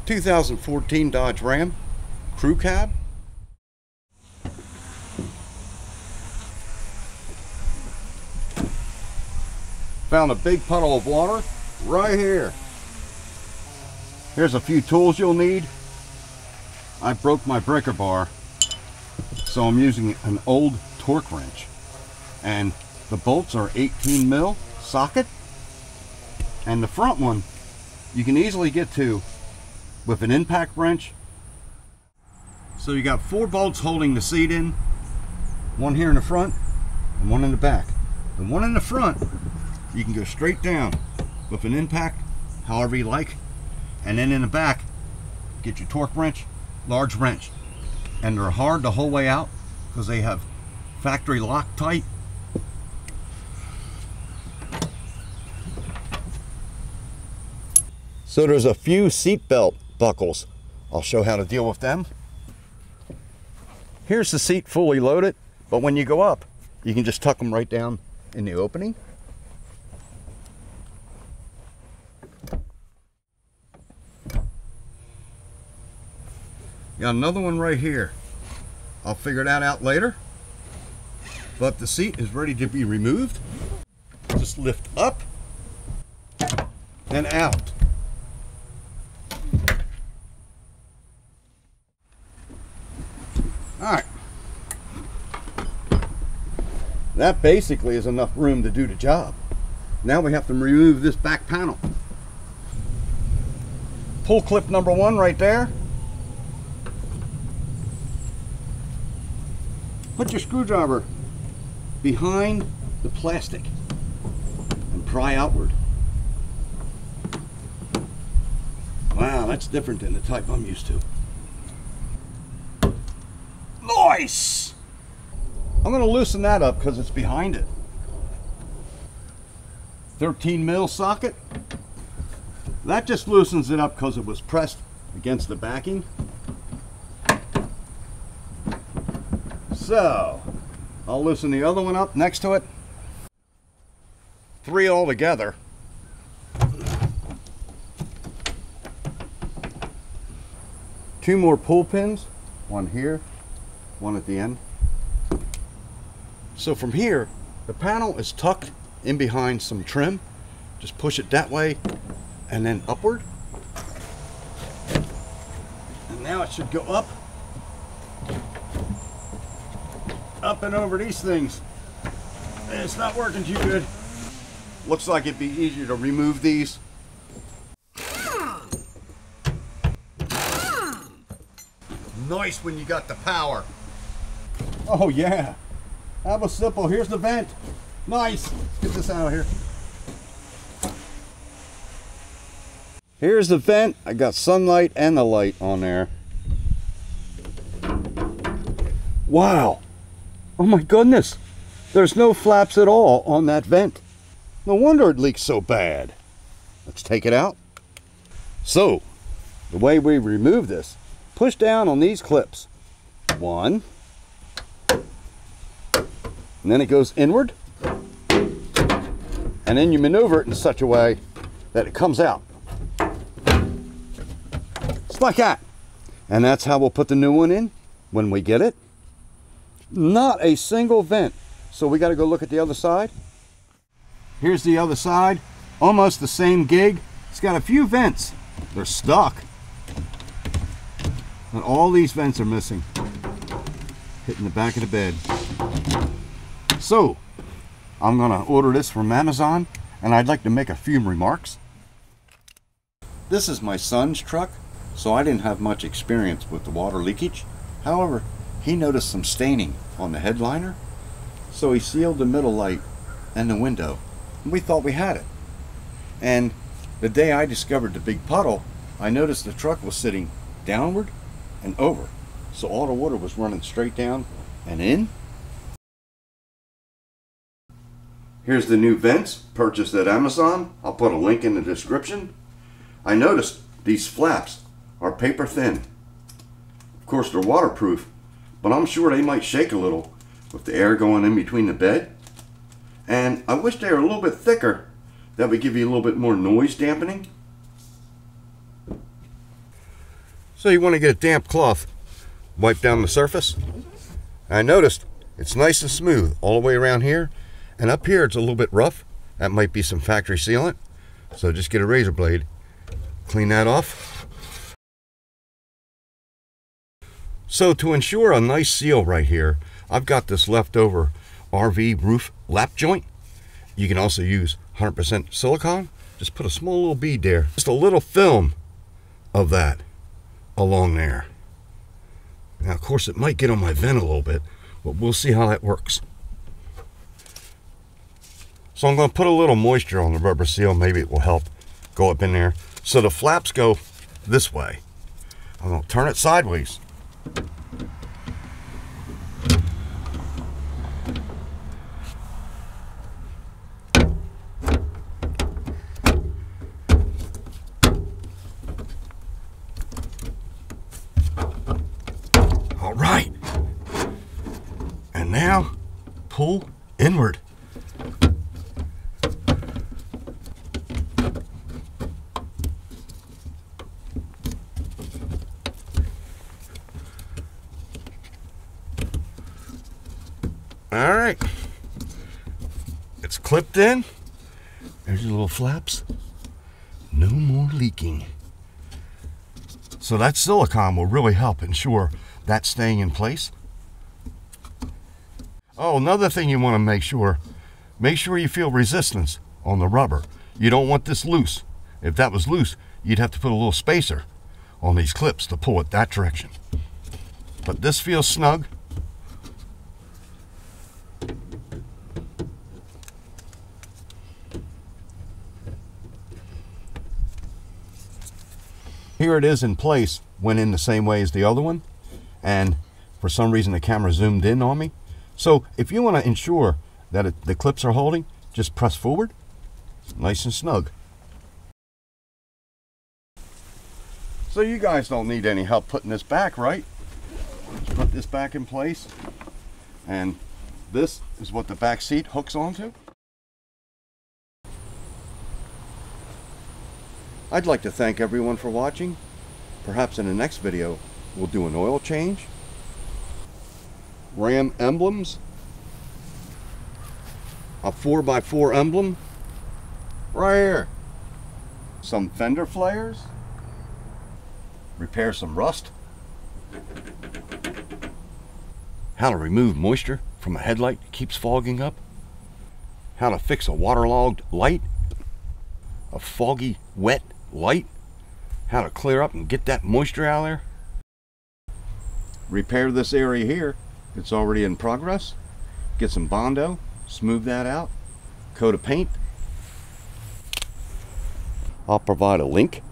2014 Dodge Ram Crew Cab. Found a big puddle of water right here. Here's a few tools you'll need. I broke my breaker bar, so I'm using an old torque wrench. And the bolts are 18 mil socket. And the front one, you can easily get to with an impact wrench. So you got 4 bolts holding the seat in. One here in the front and one in the back. The one in the front, you can go straight down with an impact, however you like. And then in the back, get your torque wrench, large wrench. And they're hard the whole way out because they have factory Loctite. So there's a few seat belt buckles. I'll show how to deal with them. Here's the seat fully loaded, but when you go up, you can just tuck them right down in the opening. Got another one right here. I'll figure that out later. But the seat is ready to be removed. Just lift up and out. All right. That basically is enough room to do the job. Now we have to remove this back panel. Pull clip number 1 right there. Put your screwdriver behind the plastic and pry outward. Wow, that's different than the type I'm used to. Nice! I'm going to loosen that up because it's behind it. 13 mil socket. That just loosens it up because it was pressed against the backing. So, I'll loosen the other one up next to it. 3 altogether. Two more pull pins, one here, one at the end. So from here, the panel is tucked in behind some trim. Just push it that way and then upward. And now it should go up and over these things. And it's not working too good. Looks like it'd be easier to remove these. Nice when you got the power. Oh yeah, that was simple. Here's the vent. Nice. Let's get this out of here. Here's the vent. I got sunlight and the light on there. Wow. Oh my goodness. There's no flaps at all on that vent. No wonder it leaks so bad. Let's take it out. So, the way we remove this, push down on these clips. 1. And then it goes inward. And then you maneuver it in such a way that it comes out. Just like that. And that's how we'll put the new one in when we get it. Not a single vent. So we got to go look at the other side. Here's the other side. Almost the same gig. It's got a few vents. They're stuck. And all these vents are missing. Hitting the back of the bed. So, I'm going to order this from Amazon, and I'd like to make a few remarks. This is my son's truck, so I didn't have much experience with the water leakage. However, he noticed some staining on the headliner, so he sealed the middle light and the window. And we thought we had it. And the day I discovered the big puddle, I noticed the truck was sitting downward and over. So all the water was running straight down and in. Here's the new vents purchased at Amazon. I'll put a link in the description. I noticed these flaps are paper thin. Of course they're waterproof, but I'm sure they might shake a little with the air going in between the bed. And I wish they were a little bit thicker. That would give you a little bit more noise dampening. So you want to get a damp cloth, wipe down the surface. I noticed it's nice and smooth all the way around here, and up here it's a little bit rough. That might be some factory sealant. So just get a razor blade, clean that off. So to ensure a nice seal right here, I've got this leftover RV roof lap joint. You can also use 100% silicone. Just put a small little bead there, just a little film of that along there. Now of course it might get on my vent a little bit, but we'll see how that works. So I'm going to put a little moisture on the rubber seal. Maybe it will help go up in there. So the flaps go this way. I'm going to turn it sideways. All right. And now pull inward. All right, it's clipped in. There's your little flaps. No more leaking. So that silicone will really help ensure that staying in place. Oh, another thing you want to make sure you feel resistance on the rubber. You don't want this loose. If that was loose, you'd have to put a little spacer on these clips to pull it that direction. But this feels snug. Here it is in place, went in the same way as the other one, and for some reason the camera zoomed in on me. So if you want to ensure that the clips are holding, just press forward, nice and snug. So you guys don't need any help putting this back, right? Just put this back in place, and this is what the back seat hooks onto. I'd like to thank everyone for watching. Perhaps in the next video, we'll do an oil change, Ram emblems, a 4x4 emblem, right here, some fender flares, repair some rust, how to remove moisture from a headlight that keeps fogging up, how to fix a waterlogged light, a foggy, wet light, how to clear up and get that moisture out of there, repair this area here, it's already in progress, get some Bondo, smooth that out, coat of paint. I'll provide a link